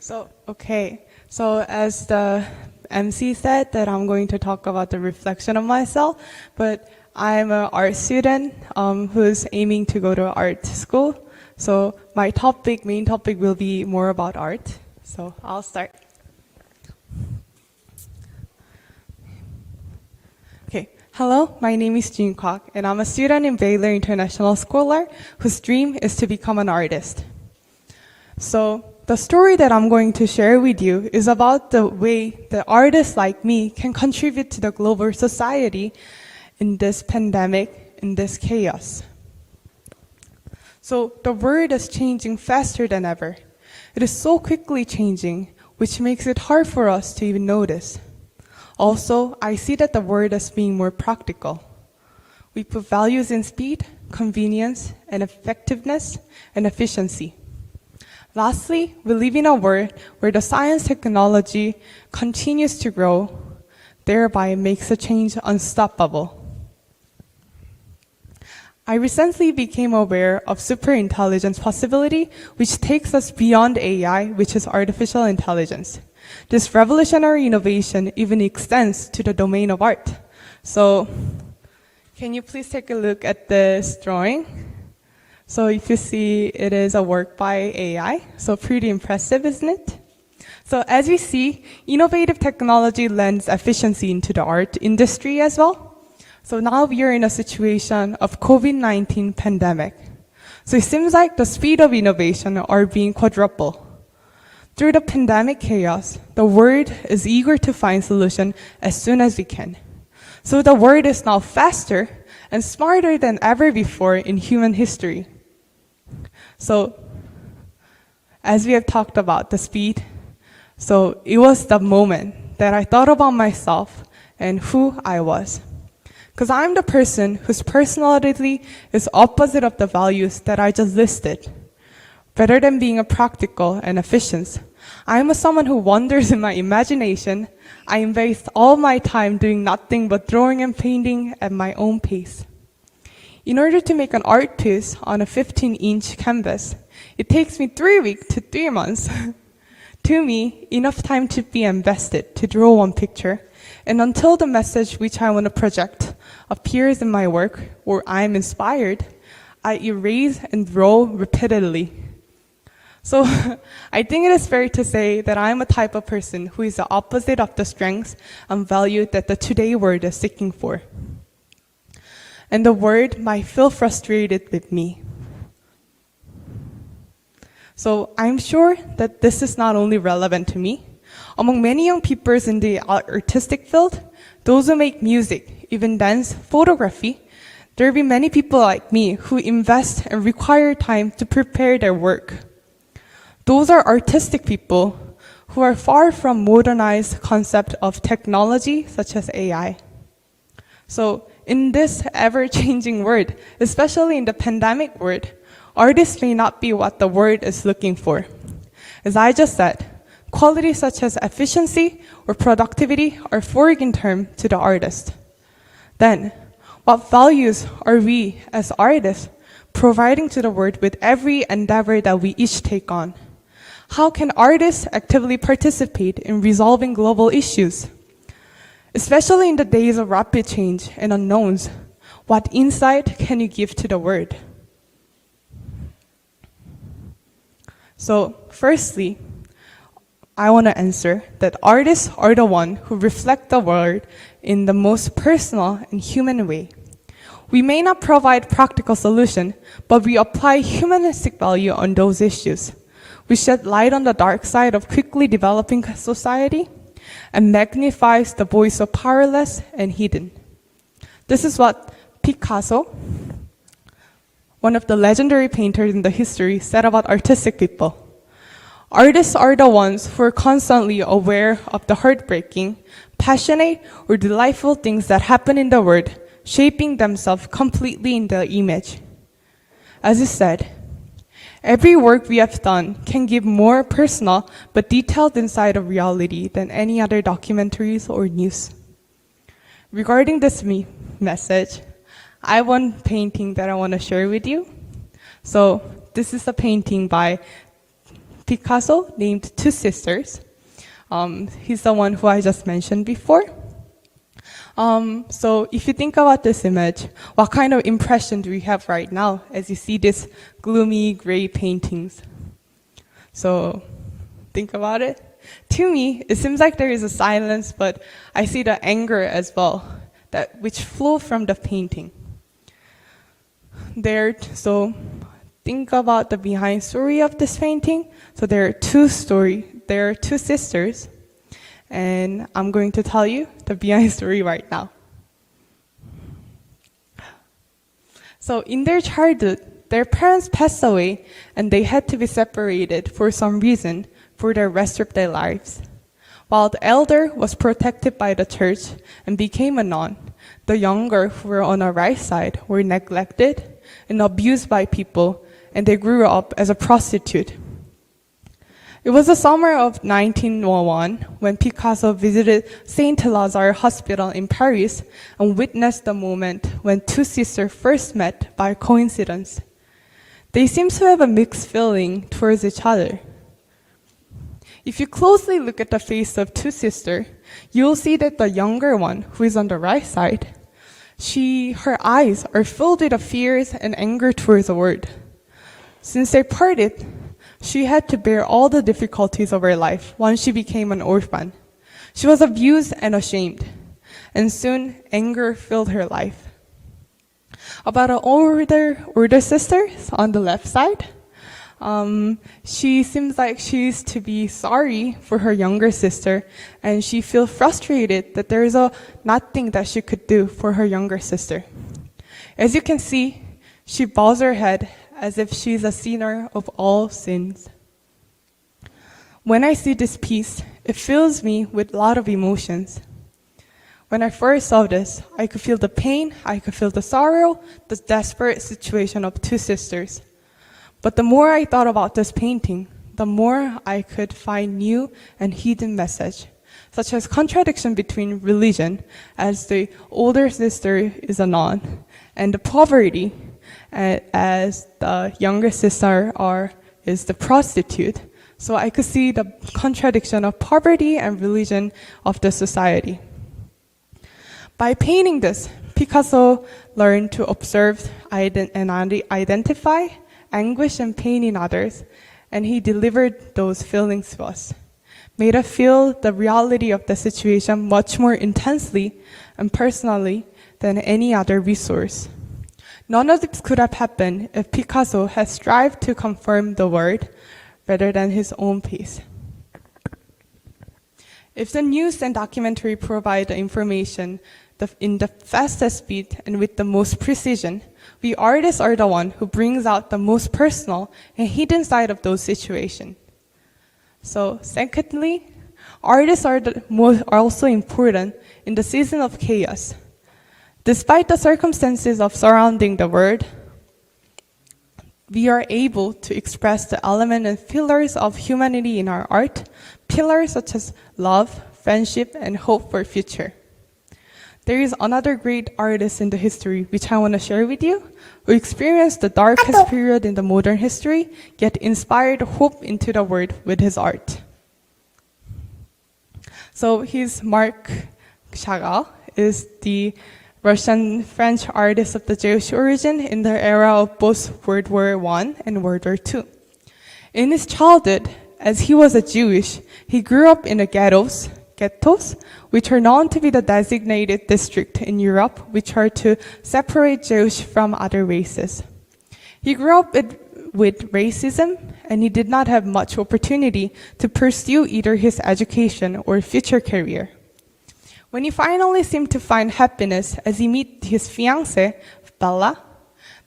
So as the MC said that I'm going to talk about the reflection of myself, but I'm an art student who's aiming to go to art school. So my main topic will be more about art. So I'll start. Okay. Hello, my name is Kwak, and I'm a student in Valor International Scholar whose dream is to become an artist. So the story that I'm going to share with you is about the way that artists like me can contribute to the global society in this pandemic, in this chaos. So the world is changing faster than ever. It is so quickly changing, which makes it hard for us to even notice. Also, I see that the world as being more practical. We put values in speed, convenience, and effectiveness, and efficiency. Lastly, we live in a world where the science technology continues to grow, thereby makes the change unstoppable. I recently became aware of superintelligence possibility, which takes us beyond AI, which is artificial intelligence. This revolutionary innovation even extends to the domain of art. So, can you please take a look at this drawing? So if you see, it is a work by AI, so pretty impressive, isn't it? So as we see, innovative technology lends efficiency into the art industry as well. So now we are in a situation of COVID-19 pandemic. So it seems like the speed of innovation are being quadrupled. Through the pandemic chaos, the world is eager to find solution as soon as we can. So the world is now faster and smarter than ever before in human history. So, as we have talked about the speed, so it was the moment that I thought about myself and who I was. Because I'm the person whose personality is opposite of the values that I just listed. Rather than being a practical and efficient, I'm someone who wanders in my imagination. I invest all my time doing nothing but drawing and painting at my own pace. In order to make an art piece on a 15-inch canvas, it takes me 3 weeks to 3 months. To me, enough time to be invested to draw one picture, and until the message which I want to project appears in my work or I am inspired, I erase and draw repeatedly. So I think it is fair to say that I am a type of person who is the opposite of the strengths and value that the today world is seeking for. And the world might feel frustrated with me. So I'm sure that this is not only relevant to me. Among many young people in the artistic field, those who make music, even dance, photography, there will be many people like me who invest and require time to prepare their work. Those are artistic people who are far from modernized concept of technology such as AI. So in this ever-changing world, especially in the pandemic world, artists may not be what the world is looking for. As I just said, qualities such as efficiency or productivity are foreign terms to the artist. Then, what values are we as artists providing to the world with every endeavor that we each take on? How can artists actively participate in resolving global issues? Especially in the days of rapid change and unknowns, what insight can you give to the world? So, firstly, I want to answer that artists are the ones who reflect the world in the most personal and human way. We may not provide practical solution, but we apply humanistic value on those issues. We shed light on the dark side of quickly developing society and magnifies the voice of powerless and hidden. This is what Picasso, one of the legendary painters in the history, said about artistic people. Artists are the ones who are constantly aware of the heartbreaking, passionate, or delightful things that happen in the world, shaping themselves completely in the image. As he said, every work we have done can give more personal but detailed insight of reality than any other documentaries or news. Regarding this message, I have one painting that I want to share with you. So this is a painting by Picasso named two sisters. He's the one who I just mentioned before. So if you think about this image, what kind of impression do we have right now as you see these gloomy gray paintings? So think about it. To me, it seems like there is a silence, but I see the anger as well, which flow from the painting. So think about the behind story of this painting. So there are two sisters, and I'm going to tell you the behind story right now. So in their childhood, their parents passed away and they had to be separated for some reason for the rest of their lives. While the elder was protected by the church and became a nun, the younger who were on the right side were neglected and abused by people, and they grew up as a prostitute. It was the summer of 1901 when Picasso visited Saint Lazare Hospital in Paris and witnessed the moment when two sisters first met by coincidence. They seem to have a mixed feeling towards each other. If you closely look at the face of two sisters, you'll see that the younger one, who is on the right side, her eyes are filled with fears and anger towards the world. Since they parted, she had to bear all the difficulties of her life once she became an orphan. She was abused and ashamed, and soon anger filled her life. About an older sister on the left side, she seems like she is to be sorry for her younger sister, and she feels frustrated that there is nothing that she could do for her younger sister. As you can see, she bows her head as if she is a sinner of all sins. When I see this piece, it fills me with a lot of emotions. When I first saw this, I could feel the pain, I could feel the sorrow, the desperate situation of two sisters. But the more I thought about this painting, the more I could find new and hidden message, such as contradiction between religion, as the older sister is a nun, and the poverty, as the younger sister is the prostitute. So I could see the contradiction of poverty and religion of the society. By painting this, Picasso learned to observe and identify anguish and pain in others, and he delivered those feelings to us, made us feel the reality of the situation much more intensely and personally than any other resource. None of this could have happened if Picasso had strived to confirm the word rather than his own pace. If the news and documentary provide the information in the fastest speed and with the most precision, we artists are the one who brings out the most personal and hidden side of those situations. So secondly, artists are also important in the season of chaos. Despite the circumstances of surrounding the world, we are able to express the element and pillars of humanity in our art, pillars such as love, friendship, and hope for future. There is another great artist in the history which I want to share with you, who experienced the darkest period in the modern history, yet inspired hope into the world with his art. So he's Mark Chagall, is the Russian-French artist of the Jewish origin in the era of both World War I and World War II. In his childhood, as he was a Jewish, he grew up in the ghettos, which are known to be the designated district in Europe, which are to separate Jews from other races. He grew up with racism, and he did not have much opportunity to pursue either his education or future career. When he finally seemed to find happiness as he met his fiancée, Bella,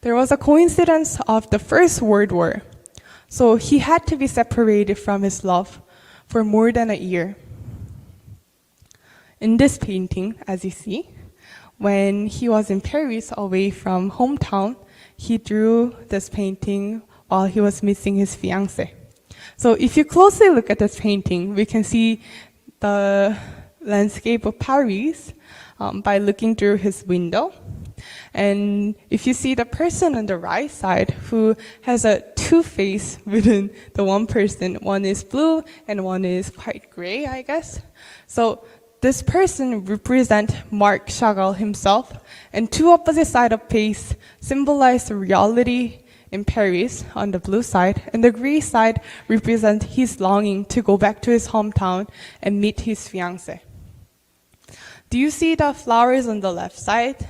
there was a coincidence of the First World War. So he had to be separated from his love for more than a year. In this painting, as you see, when he was in Paris away from hometown, he drew this painting while he was missing his fiancée. So if you closely look at this painting, we can see the landscape of Paris by looking through his window. And if you see the person on the right side who has a two face within the one person, one is blue and one is quite gray, I guess. So this person represents Marc Chagall himself, and two opposite sides of face symbolize the reality in Paris on the blue side, and the gray side represents his longing to go back to his hometown and meet his fiancée. Do you see the flowers on the left side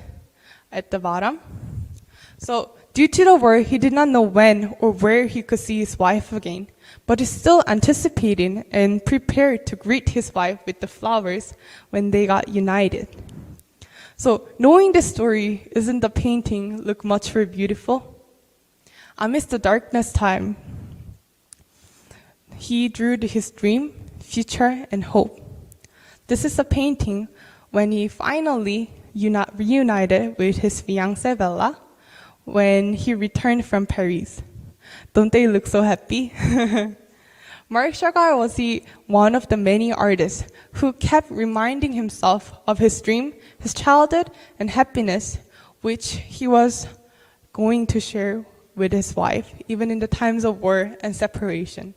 at the bottom? So due to the war, he did not know when or where he could see his wife again, but is still anticipating and prepared to greet his wife with the flowers when they got united. So knowing this story, isn't the painting look much more beautiful? Amidst the darkness time, he drew his dream, future, and hope. This is a painting when he finally reunited with his fiancée Bella when he returned from Paris. Don't they look so happy? Marc Chagall was one of the many artists who kept reminding himself of his dream, his childhood, and happiness, which he was going to share with his wife, even in the times of war and separation.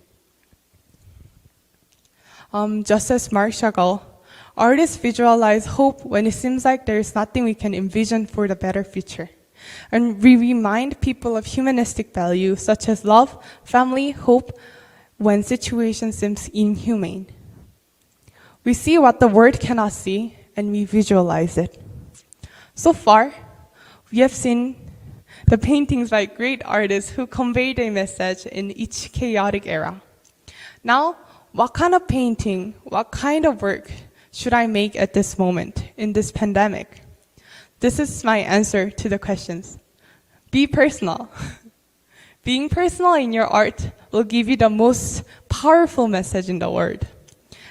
Just as Marc Chagall, artists visualize hope when it seems like there is nothing we can envision for the better future. And we remind people of humanistic values such as love, family, hope, when situation seems inhumane. We see what the world cannot see, and we visualize it. So far, we have seen the paintings by great artists who conveyed a message in each chaotic era. Now, what kind of painting, what kind of work should I make at this moment in this pandemic? This is my answer to the questions. Be personal. Being personal in your art will give you the most powerful message in the world.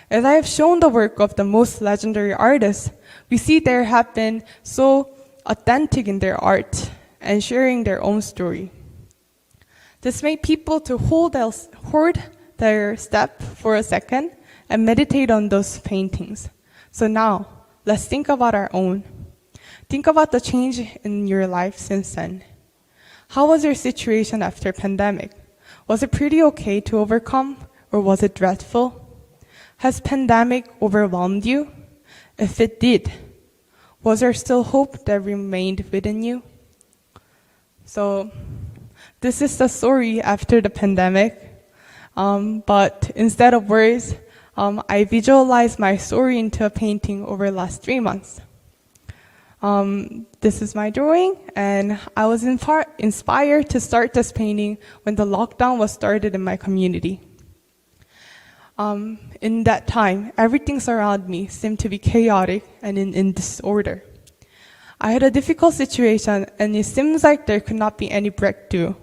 As I have shown the work of the most legendary artists, we see they have been so authentic in their art and sharing their own story. This made people to hold their step for a second and meditate on those paintings. So now, let's think about our own. Think about the change in your life since then. How was your situation after pandemic? Was it pretty okay to overcome, or was it dreadful? Has pandemic overwhelmed you? If it did, was there still hope that remained within you? So this is the story after the pandemic, but instead of words, I visualized my story into a painting over the last 3 months. This is my drawing, and I was inspired to start this painting when the lockdown was started in my community. In that time, everything around me seemed to be chaotic and in disorder. I had a difficult situation, and it seems like there could not be any breakthrough.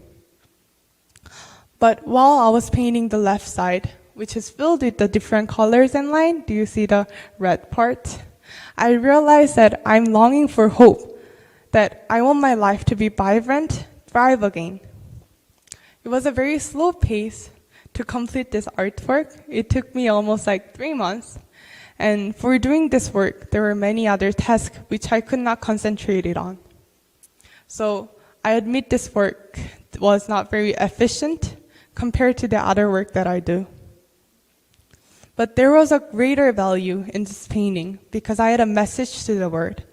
But while I was painting the left side, which is filled with the different colors and line, do you see the red part? I realized that I'm longing for hope, that I want my life to be vibrant, thrive again. It was a very slow pace to complete this artwork. It took me almost 3 months. And for doing this work, there were many other tasks which I could not concentrate on. So I admit this work was not very efficient compared to the other work that I do. But there was a greater value in this painting because I had a message to the world,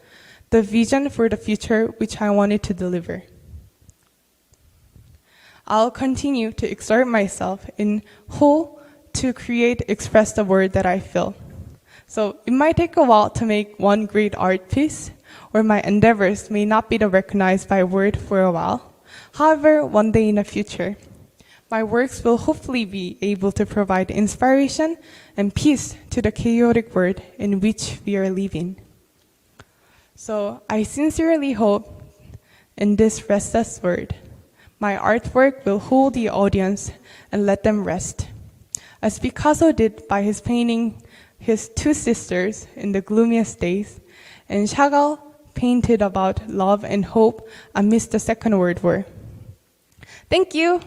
the vision for the future which I wanted to deliver. I'll continue to exert myself in whole to express the word that I feel. So it might take a while to make one great art piece, or my endeavors may not be recognized by word for a while. However, one day in the future, my works will hopefully be able to provide inspiration and peace to the chaotic world in which we are living. So I sincerely hope in this restless world, my artwork will hold the audience and let them rest, as Picasso did by his painting his two sisters in the gloomiest days, and Chagall painted about love and hope amidst the Second World War. Thank you.